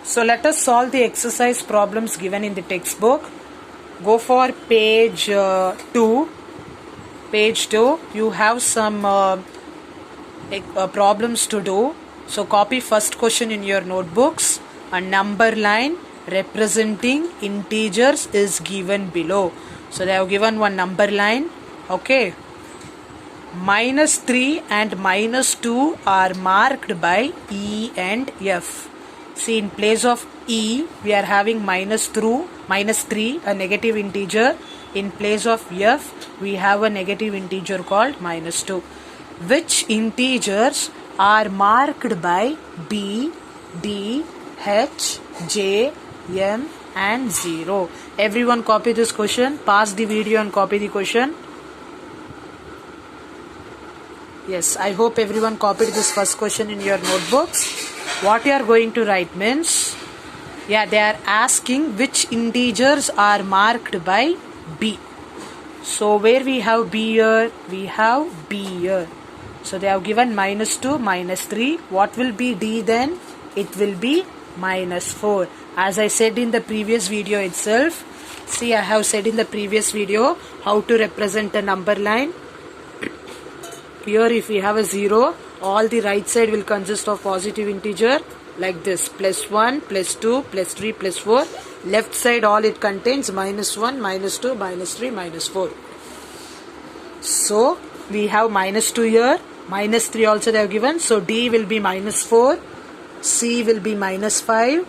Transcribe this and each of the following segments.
So let us solve the exercise problems given in the textbook. Go for page 2. Page 2. You have some problems to do. So copy first question in your notebooks. A number line representing integers is given below. So they have given one number line. Okay. -3 and -2 are marked by E and F. See, in place of E, we are having -3, a negative integer. In place of F, we have a negative integer called -2. Which integers are marked by B, D, H, J, M and 0? Everyone copy this question. Pause the video and copy the question. Yes, I hope everyone copied this first question in your notebooks. What you are going to write means, they are asking which integers are marked by B. So where we have B here, we have B here. So they have given -2, -3. What will be D then? It will be -4. As I said in the previous video itself, see, I have said in the previous video how to represent a number line. Here if we have a 0, all the right side will consist of positive integer like this, +1, +2, +3, +4. Left side all it contains -1, -2, -3, -4. So we have -2 here, -3 also they have given. So D will be -4, C will be -5,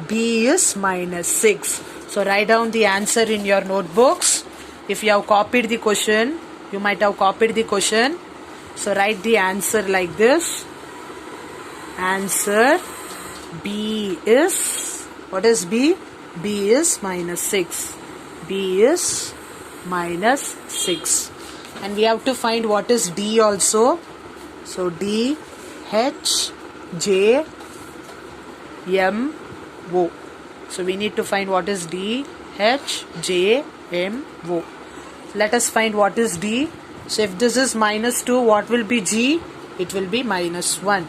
B is -6. So write down the answer in your notebooks. If you have copied the question, you might have copied the question. So write the answer like this. Answer B is, what is B? B is -6. B is -6. And we have to find what is D also. So D, H, J, M, O. So we need to find what is D, H, J, M, O. Let us find what is D. So if this is -2, what will be G? It will be -1.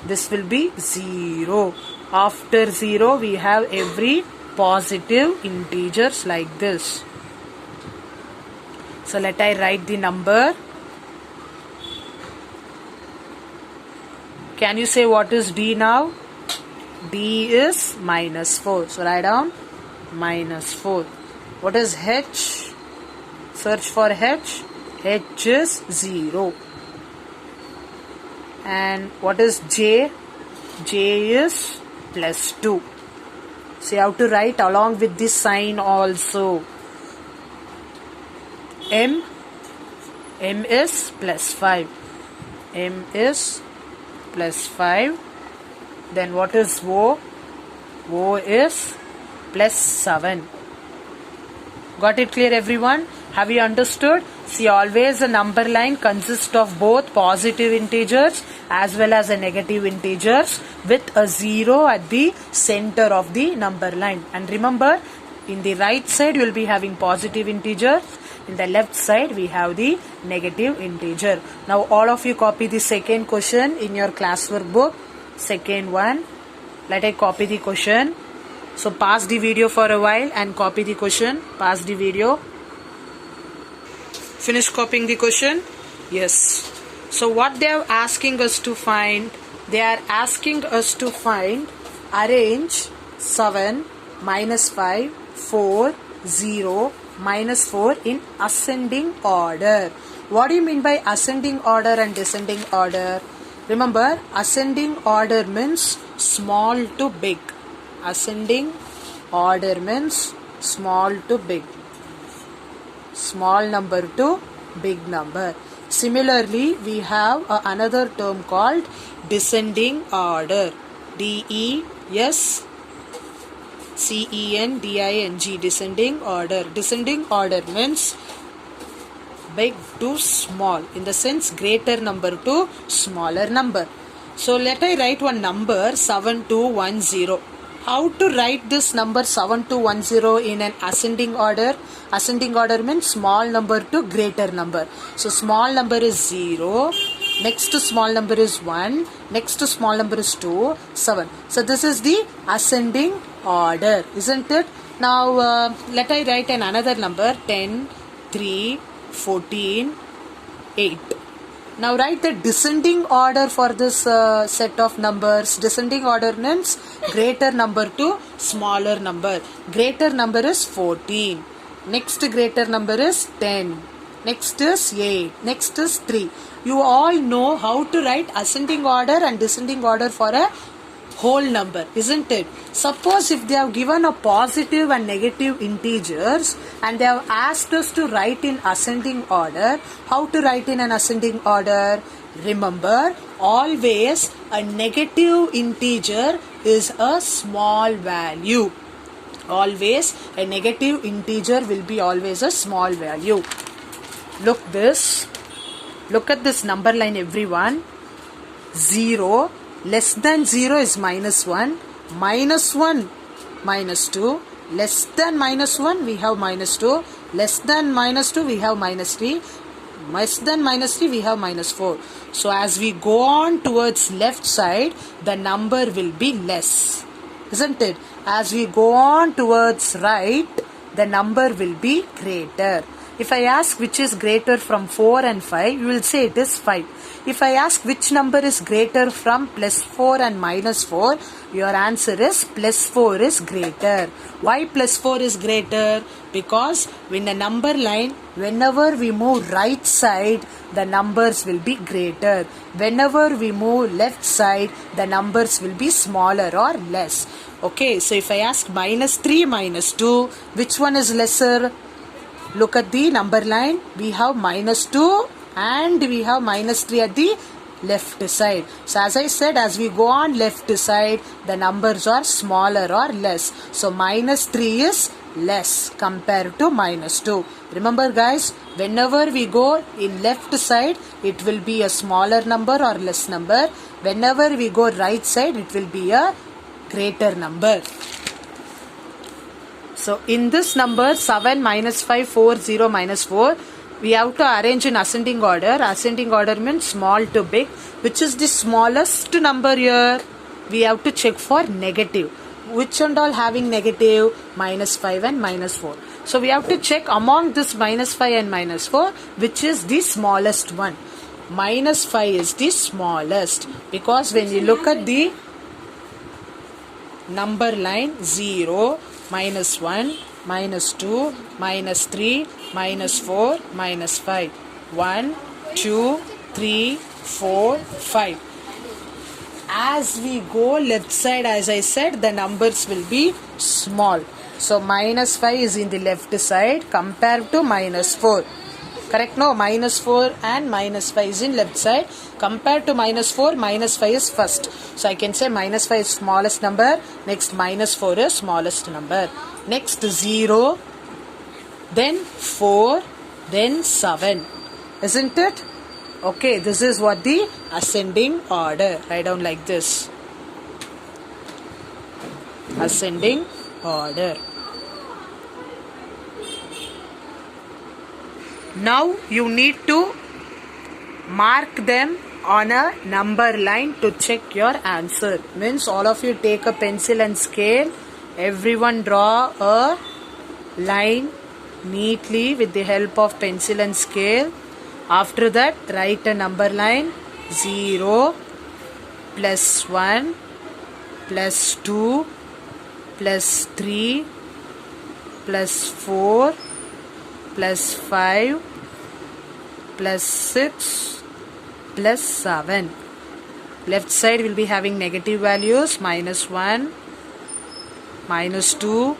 This will be 0. After 0, we have every positive integers like this. So let I write the number. Can you say what is D now? D is -4. So write down -4. What is H? Search for H. H is 0. And what is J? J is +2. So you have to write along with this sign also. M. M is +5. M is +5. Then what is O? O is +7. Got it clear, everyone? Have you understood? See, always a number line consists of both positive integers as well as a negative integers with a 0 at the center of the number line. And remember, in the right side you will be having positive integers. In the left side we have the negative integer. Now all of you copy the second question in your classwork book. Second one. Let I copy the question. So pause the video for a while and copy the question. Pause the video. Finish copying the question? Yes. So what they are asking us to find? They are asking us to find, arrange 7, -5, 4, 0, -4 in ascending order. What do you mean by ascending order and descending order? Remember, ascending order means small to big. Ascending order means small to big. Small number to big number. Similarly, we have another term called descending order. D-E-S-C-E-N-D-I-N-G. Descending order. Descending order means big to small. In the sense, greater number to smaller number. So let I write one number 7210. How to write this number 7210 in an ascending order? Ascending order means small number to greater number. So small number is 0, next small number is 1, next small number is 2, 7. So this is the ascending order, isn't it? Now let I write another number, 10, 3, 14, 8. Now write the descending order for this set of numbers. Descending order means greater number to smaller number. Greater number is 14. Next greater number is 10. Next is 8. Next is 3. You all know how to write ascending order and descending order for a whole number, isn't it? Suppose if they have given a positive and negative integers and they have asked us to write in ascending order, how to write in an ascending order? Remember, always a negative integer is a small value. Always a negative integer will be always a small value. Look at this number line, everyone. 0 less than 0 is minus 1, minus 1 minus 2, less than minus 1 we have minus 2, less than minus 2 we have minus 3, less than minus 3 we have minus 4. So as we go on towards left side, the number will be less, isn't it? As we go on towards right, the number will be greater. If I ask which is greater from 4 and 5, you will say it is 5. If I ask which number is greater from plus 4 and minus 4, your answer is plus 4 is greater. Why plus 4 is greater? Because in a number line, whenever we move right side, the numbers will be greater. Whenever we move left side, the numbers will be smaller or less. Okay, so if I ask minus 3, minus 2, which one is lesser? Look at the number line. We have minus 2 and we have minus 3 at the left side. So as I said, as we go on left side, the numbers are smaller or less. So minus 3 is less compared to minus 2. Remember guys, whenever we go in left side, it will be a smaller number or less number. Whenever we go right side, it will be a greater number. So in this number 7 minus 5 4 0 minus 4, we have to arrange in ascending order. Ascending order means small to big. Which is the smallest number here? We have to check for negative. Which and all having negative? Minus 5 and minus 4. So we have to check among this minus 5 and minus 4, which is the smallest one. Minus 5 is the smallest, because when you look at the number line, 0, minus 1, minus 2, minus 3, minus 4, minus 5. 1, 2, 3, 4, 5. As we go left side, as I said, the numbers will be small. So minus 5 is in the left side compared to minus 4. Correct? No, minus 4 and minus 5 is in left side. Compared to minus 4, minus 5 is first. So I can say minus 5 is smallest number. Next minus 4 is smallest number. Next 0, then 4, then 7. Isn't it? Okay, this is what the ascending order. Write down like this. Ascending order. Now you need to mark them on a number line to check your answer. Means all of you take a pencil and scale. Everyone draw a line neatly with the help of pencil and scale. After that, write a number line. 0, plus 1, plus 2, plus 3, plus 4, plus 5, plus 6, plus 7. Left side will be having negative values. Minus 1, minus 2,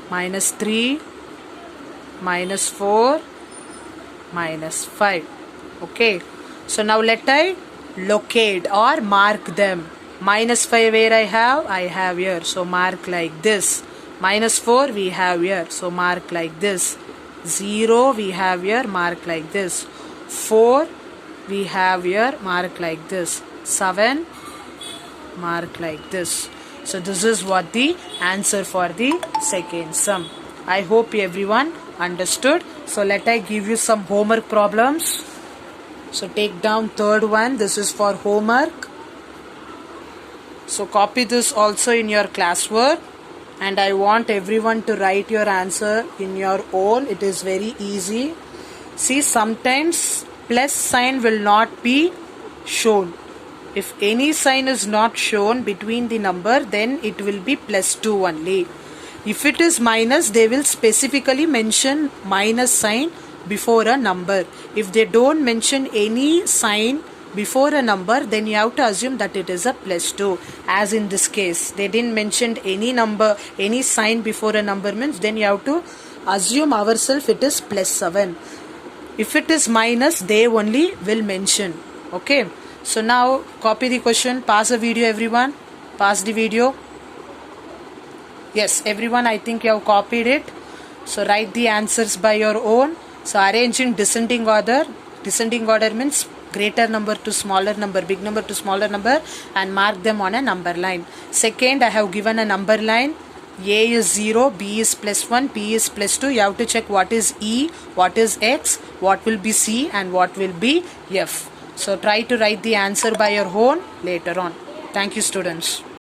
minus 3, minus 4, minus 5. Okay. So now let I locate or mark them. Minus 5 where I have here. So mark like this. Minus 4 we have here. So mark like this. 0 we have here. Mark like this. 4 we have here. Mark like this. 7 mark like this. So this is what the answer for the second sum. I hope everyone understood. So let I give you some homework problems. So take down third one. This is for homework. So copy this also in your classwork, and I want everyone to write your answer in your own. It is very easy. See, sometimes plus sign will not be shown. If any sign is not shown between the number, then it will be +2 only. If it is minus, they will specifically mention minus sign before a number. If they don't mention any sign before a number, then you have to assume that it is a +2. As in this case, they didn't mention any number, any sign before a number, means then you have to assume ourselves it is +7. If it is minus, they only will mention. Okay. So now copy the question, pause the video everyone, pause the video. Yes, everyone, I think you have copied it. So write the answers by your own. So arrange in descending order. Descending order means greater number to smaller number, big number to smaller number, and mark them on a number line. Second, I have given a number line. A is 0, B is +1, P is +2. You have to check what is E, what is X, what will be C, and what will be F. So try to write the answer by your own later on. Thank you, students.